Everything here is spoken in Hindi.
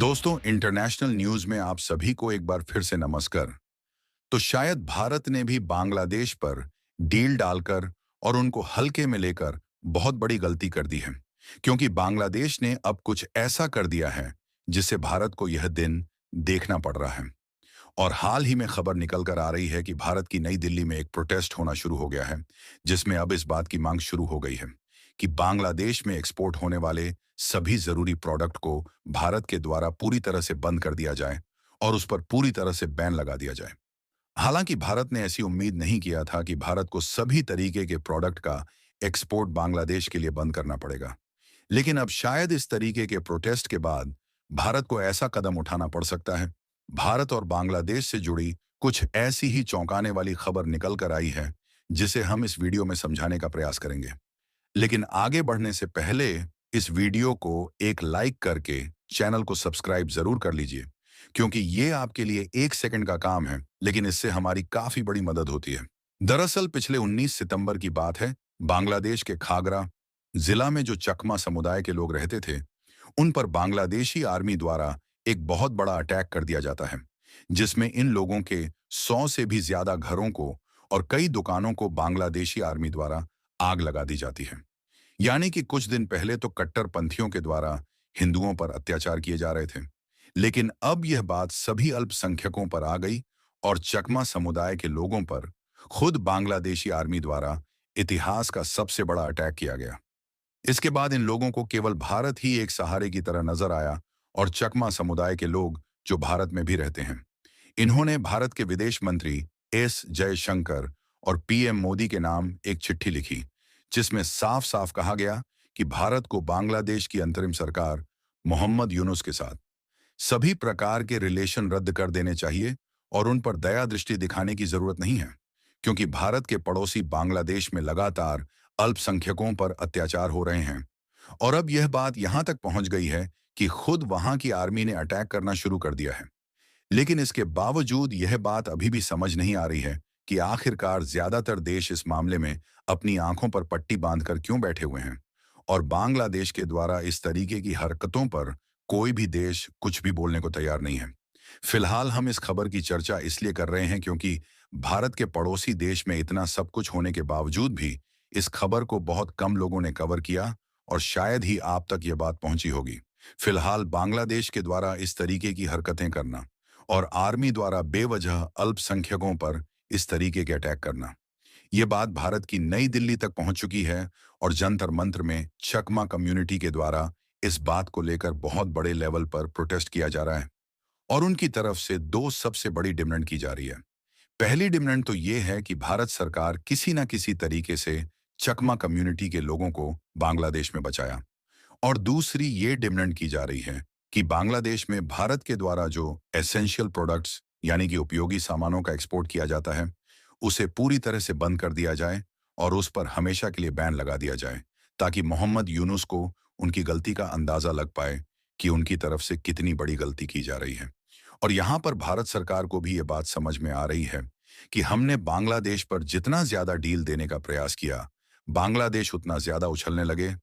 दोस्तों, इंटरनेशनल न्यूज में आप सभी को एक बार फिर से नमस्कार। तो शायद भारत ने भी बांग्लादेश पर डील डालकर और उनको हल्के में लेकर बहुत बड़ी गलती कर दी है, क्योंकि बांग्लादेश ने अब कुछ ऐसा कर दिया है जिससे भारत को यह दिन देखना पड़ रहा है। और हाल ही में खबर निकल कर आ रही है कि भारत की नई दिल्ली में एक प्रोटेस्ट होना शुरू हो गया है, जिसमें अब इस बात की मांग शुरू हो गई है कि बांग्लादेश में एक्सपोर्ट होने वाले सभी जरूरी प्रोडक्ट को भारत के द्वारा पूरी तरह से बंद कर दिया जाए और उस पर पूरी तरह से बैन लगा दिया जाए। हालांकि भारत ने ऐसी उम्मीद नहीं किया था कि भारत को सभी तरीके के प्रोडक्ट का एक्सपोर्ट बांग्लादेश के लिए बंद करना पड़ेगा, लेकिन अब शायद इस तरीके के प्रोटेस्ट के बाद भारत को ऐसा कदम उठाना पड़ सकता है। भारत और बांग्लादेश से जुड़ी कुछ ऐसी ही चौंकाने वाली खबर निकल कर आई है, जिसे हम इस वीडियो में समझाने का प्रयास करेंगे। लेकिन आगे बढ़ने से पहले इस वीडियो को एक लाइक करके चैनल को सब्सक्राइब जरूर कर लीजिए, क्योंकि ये आपके लिए 1 सेकंड का काम है, लेकिन इससे हमारी काफी बड़ी मदद होती है। दरअसल पिछले 19 सितंबर की बात है। बांग्लादेश के खागरा जिला में जो चकमा समुदाय के लोग रहते थे, उन पर बांग्लादेशी आर्मी द्वारा एक बहुत बड़ा अटैक कर दिया जाता है, जिसमें इन लोगों के 100 से भी ज्यादा घरों को और कई दुकानों को बांग्लादेशी आर्मी द्वारा आग लगा दी जाती है। यानी कि कुछ दिन पहले तो कट्टरपंथियों के द्वारा हिंदुओं पर अत्याचार किए जा रहे थे, लेकिन अब यह बात सभी अल्पसंख्यकों पर आ गई और चकमा समुदाय के लोगों पर खुद बांग्लादेशी आर्मी द्वारा इतिहास का सबसे बड़ा अटैक किया गया। इसके बाद इन लोगों को केवल भारत ही एक सहारे की तरह नजर आया और चकमा समुदाय के लोग जो भारत में भी रहते हैं, इन्होंने भारत के विदेश मंत्री एस जयशंकर और पीएम मोदी के नाम एक चिट्ठी लिखी, जिसमें साफ साफ कहा गया कि भारत को बांग्लादेश की अंतरिम सरकार मोहम्मद यूनुस के साथ सभी प्रकार के रिलेशन रद्द कर देने चाहिए और उन पर दया दृष्टि दिखाने की जरूरत नहीं है, क्योंकि भारत के पड़ोसी बांग्लादेश में लगातार अल्पसंख्यकों पर अत्याचार हो रहे हैं। और अब यह बात यहां तक पहुंच गई है कि खुद वहां की आर्मी ने अटैक करना शुरू कर दिया है। लेकिन इसके बावजूद यह बात अभी भी समझ नहीं आ रही है कि आखिरकार ज्यादातर देश इस मामले में अपनी आंखों पर पट्टी बांधकर क्यों बैठे हुए हैं, और बांग्लादेश के द्वारा इस तरीके की हरकतों पर कोई भी देश कुछ भी बोलने को तैयार नहीं है। फिलहाल हम इस खबर की चर्चा इसलिए कर रहे हैं क्योंकि भारत के पड़ोसी देश में इतना सब कुछ होने के बावजूद भी इस खबर को बहुत कम लोगों ने कवर किया और शायद ही आप तक यह बात पहुंची होगी। फिलहाल बांग्लादेश के द्वारा इस तरीके की हरकतें करना और आर्मी द्वारा बेवजह अल्पसंख्यकों पर इस तरीके के अटैक करना, ये बात भारत की नई दिल्ली तक पहुंच चुकी है और जंतर मंतर में चकमा कम्युनिटी के द्वारा इस बात को लेकर बहुत बड़े लेवल पर प्रोटेस्ट किया जा रहा है। और उनकी तरफ से दो सबसे बड़ी डिमांड की जा रही है। पहली डिमांड तो ये है कि भारत सरकार किसी न किसी तरीके से चकमा कम्युनिटी के लोगों को बांग्लादेश में बचाया, और दूसरी ये डिमांड की जा रही है कि बांग्लादेश में भारत के द्वारा जो एसेंशियल प्रोडक्ट्स यानी कि उपयोगी सामानों का एक्सपोर्ट किया जाता है, उसे पूरी तरह से बंद कर दिया जाए और उस पर हमेशा के लिए बैन लगा दिया जाए, ताकि मोहम्मद यूनुस को उनकी गलती का अंदाजा लग पाए कि उनकी तरफ से कितनी बड़ी गलती की जा रही है। और यहाँ पर भारत सरकार को भी ये बात समझ में आ रही है कि हमने बांग्लादेश पर जितना ज्यादा डील देने का प्रयास किया, बांग्लादेश उतना ज्यादा उछलने लगे